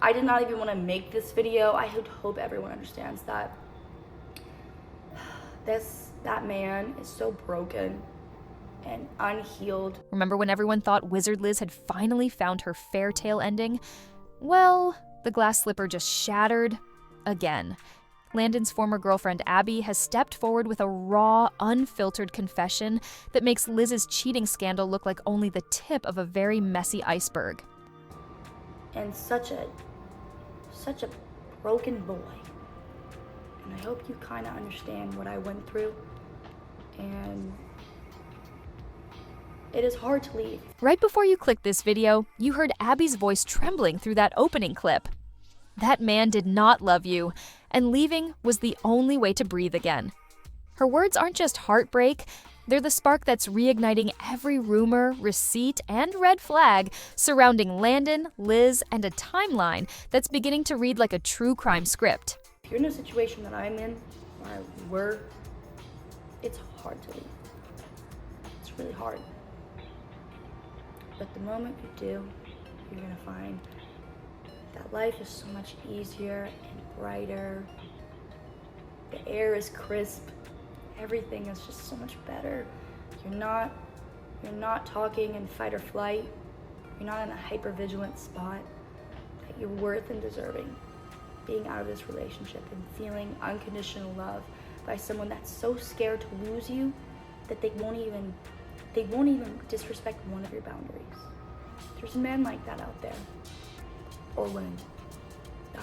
I did not even want to make this video. I hope everyone understands that that man is so broken and unhealed. Remember when everyone thought Wizard Liz had finally found her fairy tale ending? Well, the glass slipper just shattered again. Landon's former girlfriend Abby has stepped forward with a raw, unfiltered confession that makes Liz's cheating scandal look like only the tip of a very messy iceberg. And such a broken boy. And I hope you kind of understand what I went through. And it is hard to leave. Right before you clicked this video, you heard Abby's voice trembling through that opening clip. That man did not love you, and leaving was the only way to breathe again. Her words aren't just heartbreak, they're the spark that's reigniting every rumor, receipt, and red flag surrounding Landon, Liz, and a timeline that's beginning to read like a true crime script. If you're in a situation that I'm in, or we were, it's hard to leave. It's really hard. But the moment you do, you're gonna find that life is so much easier and brighter. The air is crisp. Everything is just so much better. You're not talking in fight or flight. You're not in a hyper-vigilant spot. That you're worth and deserving being out of this relationship and feeling unconditional love by someone that's so scared to lose you that they won't even disrespect one of your boundaries. There's men like that out there. Or women.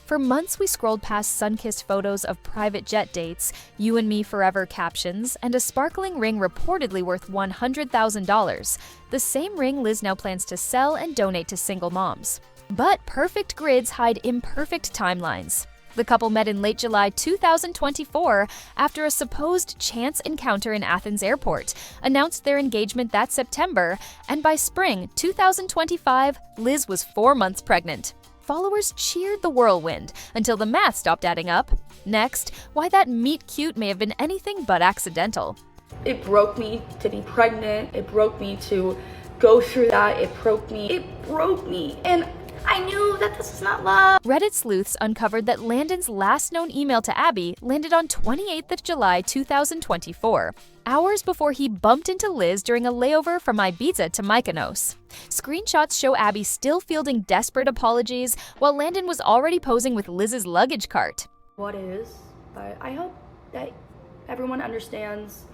For months, we scrolled past sun-kissed photos of private jet dates, "You and me forever" captions, and a sparkling ring reportedly worth $100,000, the same ring Liz now plans to sell and donate to single moms. But perfect grids hide imperfect timelines. The couple met in late July 2024 after a supposed chance encounter in Athens airport, announced their engagement that September, and by spring 2025, Liz was 4 months pregnant. Followers cheered the whirlwind until the math stopped adding up. Next, why that meet cute may have been anything but accidental. It broke me to be pregnant. It broke me to go through that. It broke me. And I knew that this is not love. Reddit sleuths uncovered that Landon's last known email to Abby landed on 28th of July 2024, hours before he bumped into Liz during a layover from Ibiza to Mykonos. Screenshots show Abby still fielding desperate apologies, while Landon was already posing with Liz's luggage cart. What is, but I hope that everyone understands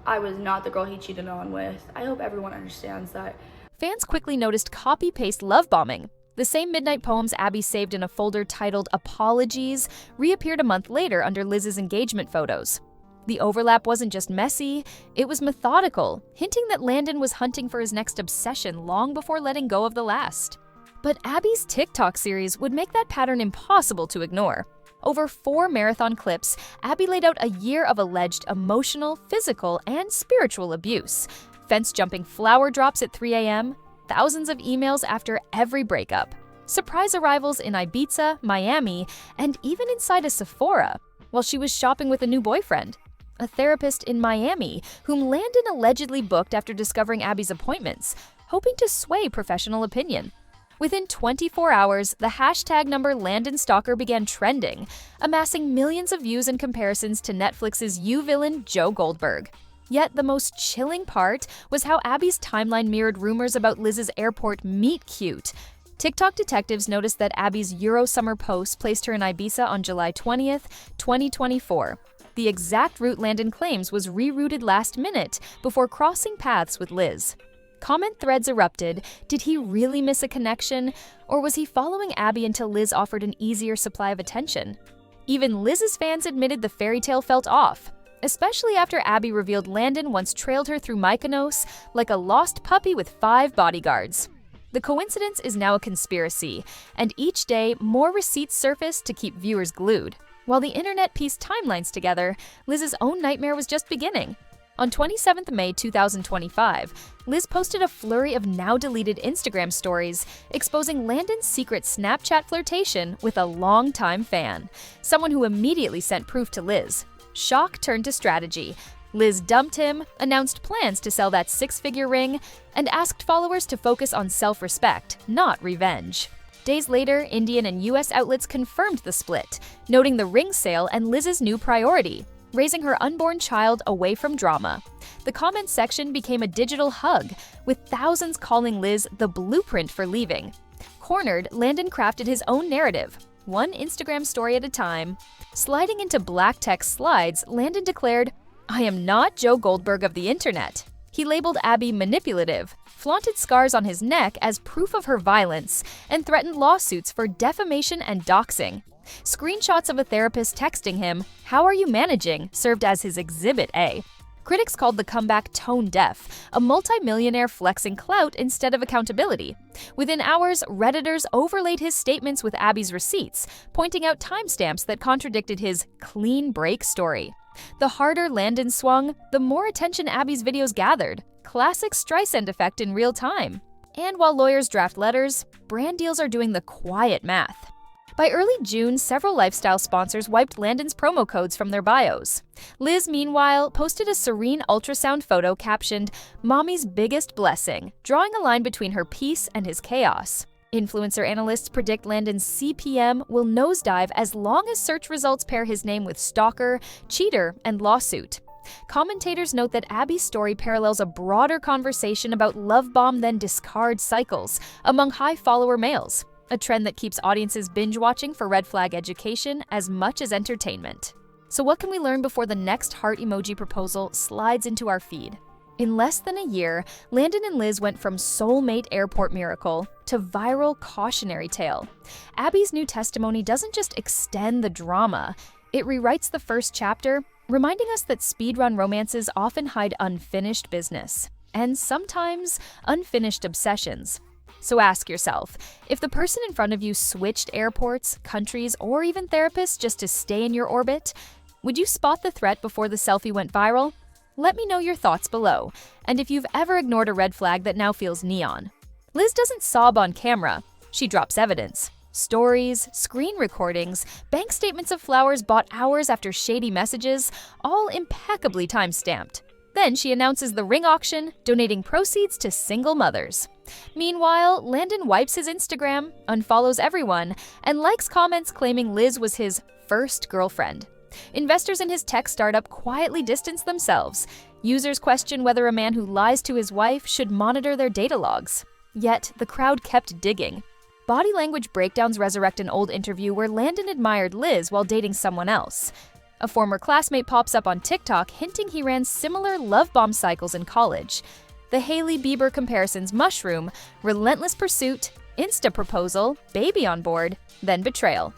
I was not the girl he cheated on with. I hope everyone understands that. Fans quickly noticed copy-paste love bombing. The same midnight poems Abby saved in a folder titled Apologies reappeared a month later under Liz's engagement photos. The overlap wasn't just messy, it was methodical, hinting that Landon was hunting for his next obsession long before letting go of the last. But Abby's TikTok series would make that pattern impossible to ignore. Over 4 marathon clips, Abby laid out a year of alleged emotional, physical, and spiritual abuse. Fence-jumping flower drops at 3 a.m., thousands of emails after every breakup, surprise arrivals in Ibiza, Miami, and even inside a Sephora, while she was shopping with a new boyfriend, a therapist in Miami, whom Landon allegedly booked after discovering Abby's appointments, hoping to sway professional opinion. Within 24 hours, the hashtag number Landon Stalker began trending, amassing millions of views and comparisons to Netflix's You villain Joe Goldberg. Yet the most chilling part was how Abby's timeline mirrored rumors about Liz's airport meet cute. TikTok detectives noticed that Abby's Euro summer post placed her in Ibiza on July 20th, 2024. The exact route Landon claims was rerouted last minute before crossing paths with Liz. Comment threads erupted. Did he really miss a connection? Or was he following Abby until Liz offered an easier supply of attention? Even Liz's fans admitted the fairy tale felt off, especially after Abby revealed Landon once trailed her through Mykonos like a lost puppy with 5 bodyguards. The coincidence is now a conspiracy, and each day more receipts surface to keep viewers glued. While the internet pieced timelines together, Liz's own nightmare was just beginning. On 27th May 2025, Liz posted a flurry of now-deleted Instagram stories exposing Landon's secret Snapchat flirtation with a longtime fan, someone who immediately sent proof to Liz. Shock turned to strategy. Liz dumped him, announced plans to sell that 6-figure ring, and asked followers to focus on self-respect, not revenge. Days later, Indian and US outlets confirmed the split, noting the ring sale and Liz's new priority, raising her unborn child away from drama. The comments section became a digital hug, with thousands calling Liz the blueprint for leaving. Cornered, Landon crafted his own narrative, one Instagram story at a time. Sliding into black text slides, Landon declared, "I am not Joe Goldberg of the internet." He labeled Abby manipulative, flaunted scars on his neck as proof of her violence, and threatened lawsuits for defamation and doxing. Screenshots of a therapist texting him, "How are you managing?" served as his Exhibit A. Critics called the comeback tone-deaf, a multimillionaire flexing clout instead of accountability. Within hours, Redditors overlaid his statements with Abby's receipts, pointing out timestamps that contradicted his clean break story. The harder Landon swung, the more attention Abby's videos gathered. Classic Streisand effect in real time. And while lawyers draft letters, brand deals are doing the quiet math. By early June, several lifestyle sponsors wiped Landon's promo codes from their bios. Liz, meanwhile, posted a serene ultrasound photo captioned, "Mommy's biggest blessing," drawing a line between her peace and his chaos. Influencer analysts predict Landon's CPM will nosedive as long as search results pair his name with stalker, cheater, and lawsuit. Commentators note that Abby's story parallels a broader conversation about love bomb then discard cycles among high-follower males, a trend that keeps audiences binge-watching for red flag education as much as entertainment. So what can we learn before the next heart emoji proposal slides into our feed? In less than a year, Landon and Liz went from soulmate airport miracle to viral cautionary tale. Abby's new testimony doesn't just extend the drama, it rewrites the first chapter, reminding us that speedrun romances often hide unfinished business, and sometimes unfinished obsessions. So ask yourself, if the person in front of you switched airports, countries, or even therapists just to stay in your orbit, would you spot the threat before the selfie went viral? Let me know your thoughts below, and if you've ever ignored a red flag that now feels neon. Liz doesn't sob on camera, she drops evidence. Stories, screen recordings, bank statements of flowers bought hours after shady messages, all impeccably time-stamped. Then she announces the ring auction, donating proceeds to single mothers. Meanwhile, Landon wipes his Instagram, unfollows everyone, and likes comments claiming Liz was his first girlfriend. Investors in his tech startup quietly distance themselves. Users question whether a man who lies to his wife should monitor their data logs. Yet, the crowd kept digging. Body language breakdowns resurrect an old interview where Landon admired Liz while dating someone else. A former classmate pops up on TikTok hinting he ran similar love bomb cycles in college. The Hailey Bieber comparisons mushroom, relentless pursuit, Insta proposal, baby on board, then betrayal.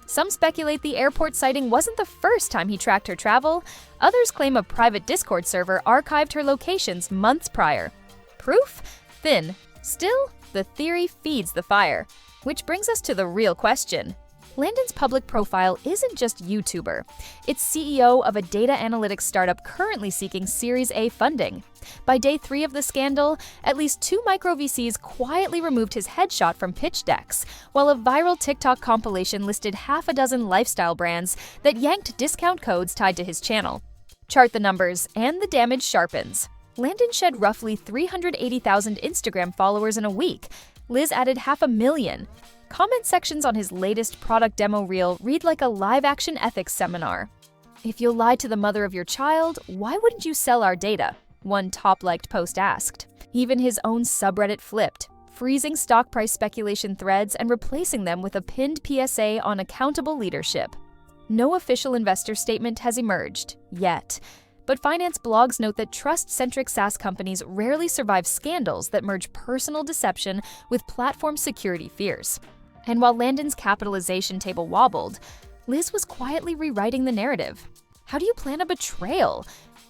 Some speculate the airport sighting wasn't the first time he tracked her travel. Others claim a private Discord server archived her locations months prior. Proof? Thin. Still, the theory feeds the fire. Which brings us to the real question. Landon's public profile isn't just YouTuber. It's CEO of a data analytics startup currently seeking Series A funding. By day 3 of the scandal, at least 2 micro VCs quietly removed his headshot from pitch decks, while a viral TikTok compilation listed half a dozen lifestyle brands that yanked discount codes tied to his channel. Chart the numbers, and the damage sharpens. Landon shed roughly 380,000 Instagram followers in a week. Liz added 500,000. Comment sections on his latest product demo reel read like a live-action ethics seminar. "If you'll lie to the mother of your child, why wouldn't you sell our data?" one top-liked post asked. Even his own subreddit flipped, freezing stock price speculation threads and replacing them with a pinned PSA on accountable leadership. No official investor statement has emerged, yet. But finance blogs note that trust-centric SaaS companies rarely survive scandals that merge personal deception with platform security fears. And while Landon's capitalization table wobbled, Liz was quietly rewriting the narrative. How do you plan a betrayal?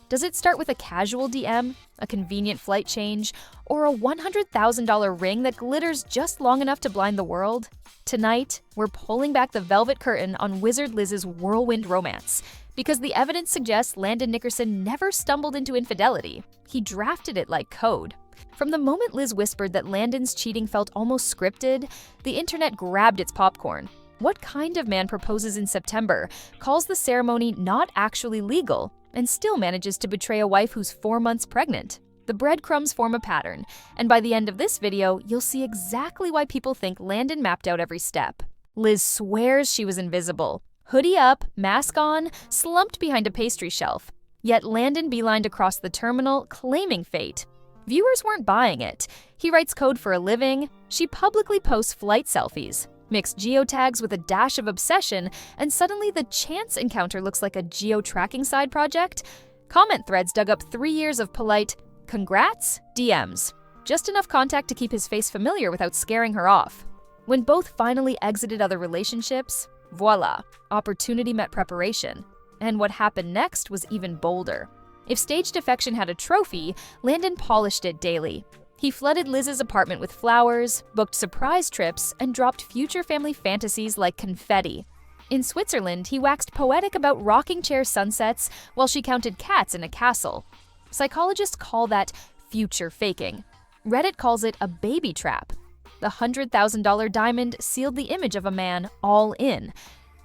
Does it start with a casual DM, a convenient flight change, or a $100,000 ring that glitters just long enough to blind the world? Tonight, we're pulling back the velvet curtain on Wizard Liz's whirlwind romance, because the evidence suggests Landon Nickerson never stumbled into infidelity. He drafted it like code. From the moment Liz whispered that Landon's cheating felt almost scripted, the internet grabbed its popcorn. What kind of man proposes in September, calls the ceremony not actually legal, and still manages to betray a wife who's 4 months pregnant? The breadcrumbs form a pattern, and by the end of this video, you'll see exactly why people think Landon mapped out every step. Liz swears she was invisible. Hoodie up, mask on, slumped behind a pastry shelf. Yet Landon beelined across the terminal, claiming fate. Viewers weren't buying it. He writes code for a living. She publicly posts flight selfies. Mix geotags with a dash of obsession, and suddenly the chance encounter looks like a geo-tracking side project. Comment threads dug up 3 years of polite, "Congrats?" DMs. Just enough contact to keep his face familiar without scaring her off. When both finally exited other relationships, voila, opportunity met preparation. And what happened next was even bolder. If staged affection had a trophy, Landon polished it daily. He flooded Liz's apartment with flowers, booked surprise trips, and dropped future family fantasies like confetti. In Switzerland, he waxed poetic about rocking chair sunsets while she counted cats in a castle. Psychologists call that future faking. Reddit calls it a baby trap. The $100,000 diamond sealed the image of a man all in.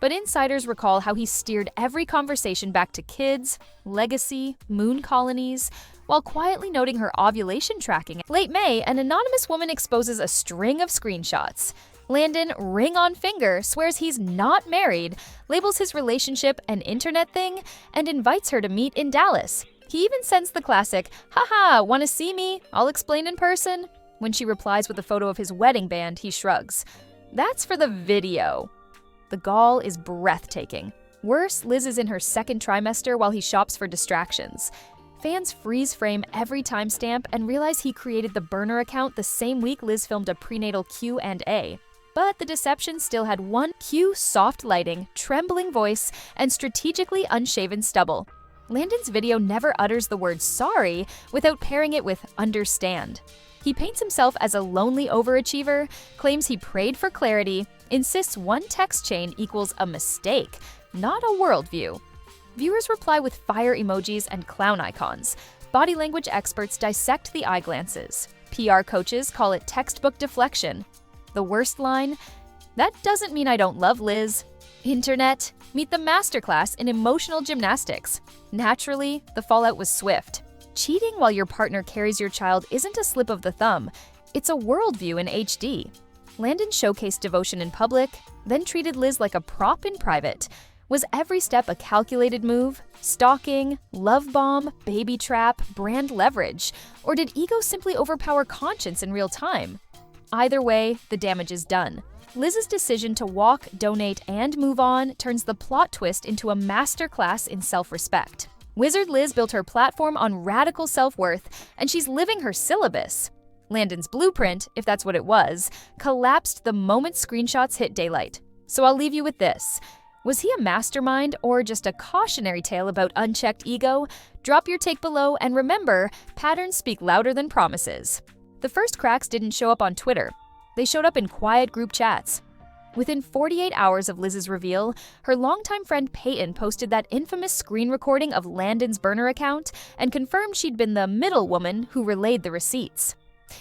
But insiders recall how he steered every conversation back to kids, legacy, moon colonies, while quietly noting her ovulation tracking. Late May, an anonymous woman exposes a string of screenshots. Landon, ring on finger, swears he's not married, labels his relationship an internet thing, and invites her to meet in Dallas. He even sends the classic, "Haha, wanna see me? I'll explain in person." When she replies with a photo of his wedding band, he shrugs. That's for the video. The gall is breathtaking. Worse, Liz is in her second trimester while he shops for distractions. Fans freeze frame every timestamp and realize he created the burner account the same week Liz filmed a prenatal Q&A. But the deception still had one cue: soft lighting, trembling voice, and strategically unshaven stubble. Landon's video never utters the word sorry without pairing it with understand. He paints himself as a lonely overachiever, claims he prayed for clarity, insists one text chain equals a mistake, not a worldview. Viewers reply with fire emojis and clown icons. Body language experts dissect the eye glances. PR coaches call it textbook deflection. The worst line? That doesn't mean I don't love Liz. Internet, meet the masterclass in emotional gymnastics. Naturally, the fallout was swift. Cheating while your partner carries your child isn't a slip of the thumb. It's a worldview in HD. Landon showcased devotion in public, then treated Liz like a prop in private. Was every step a calculated move? Stalking, love bomb, baby trap, brand leverage? Or did ego simply overpower conscience in real time? Either way, the damage is done. Liz's decision to walk, donate, and move on turns the plot twist into a masterclass in self-respect. Wizard Liz built her platform on radical self-worth, and she's living her syllabus. Landon's blueprint, if that's what it was, collapsed the moment screenshots hit daylight. So I'll leave you with this. Was he a mastermind or just a cautionary tale about unchecked ego? Drop your take below, and remember, patterns speak louder than promises. The first cracks didn't show up on Twitter. They showed up in quiet group chats. Within 48 hours of Liz's reveal, her longtime friend Peyton posted that infamous screen recording of Landon's burner account and confirmed she'd been the middle woman who relayed the receipts.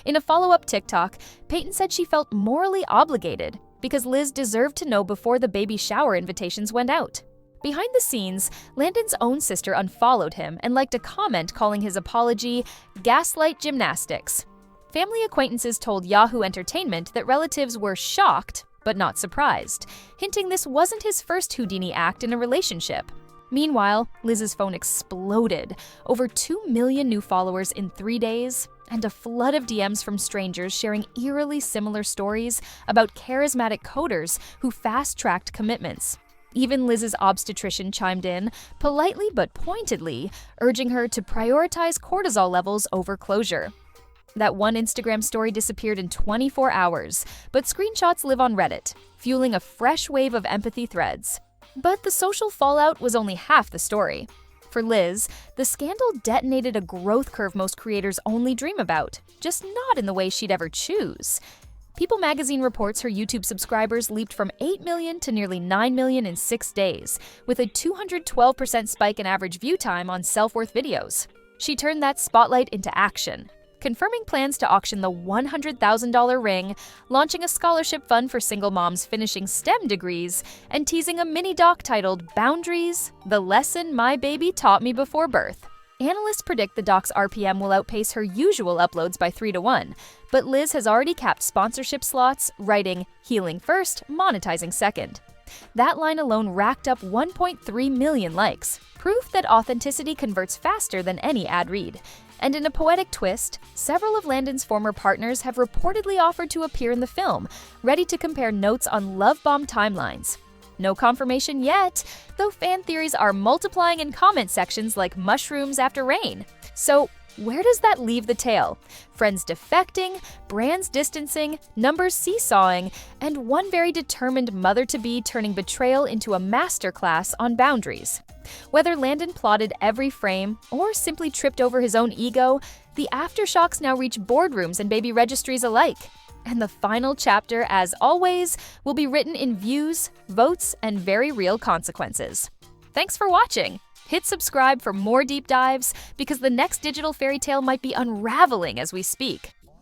In a follow-up TikTok, Peyton said she felt morally obligated because Liz deserved to know before the baby shower invitations went out. Behind the scenes, Landon's own sister unfollowed him and liked a comment calling his apology gaslight gymnastics. Family acquaintances told Yahoo Entertainment that relatives were shocked but not surprised, hinting this wasn't his first Houdini act in a relationship. Meanwhile, Liz's phone exploded. Over 2 million new followers in 3 days, and a flood of DMs from strangers sharing eerily similar stories about charismatic coders who fast-tracked commitments. Even Liz's obstetrician chimed in, politely but pointedly, urging her to prioritize cortisol levels over closure. That one Instagram story disappeared in 24 hours, but screenshots live on Reddit, fueling a fresh wave of empathy threads. But the social fallout was only half the story. For Liz, the scandal detonated a growth curve most creators only dream about, just not in the way she'd ever choose. People magazine reports her YouTube subscribers leaped from 8 million to nearly 9 million in 6 days, with a 212% spike in average view time on self-worth videos. She turned that spotlight into action, confirming plans to auction the $100,000 ring, launching a scholarship fund for single moms finishing STEM degrees, and teasing a mini-doc titled Boundaries: The Lesson My Baby Taught Me Before Birth. Analysts predict the doc's RPM will outpace her usual uploads by 3 to 1, but Liz has already capped sponsorship slots, writing, "Healing first, monetizing second." That line alone racked up 1.3 million likes, proof that authenticity converts faster than any ad read. And in a poetic twist, several of Landon's former partners have reportedly offered to appear in the film, ready to compare notes on love bomb timelines. No confirmation yet, though fan theories are multiplying in comment sections like mushrooms after rain. So, where does that leave the tale? Friends defecting, brands distancing, numbers seesawing, and one very determined mother-to-be turning betrayal into a masterclass on boundaries. Whether Landon plotted every frame or simply tripped over his own ego, the aftershocks now reach boardrooms and baby registries alike. And the final chapter, as always, will be written in views, votes, and very real consequences. Thanks for watching! Hit subscribe for more deep dives, because the next digital fairy tale might be unraveling as we speak.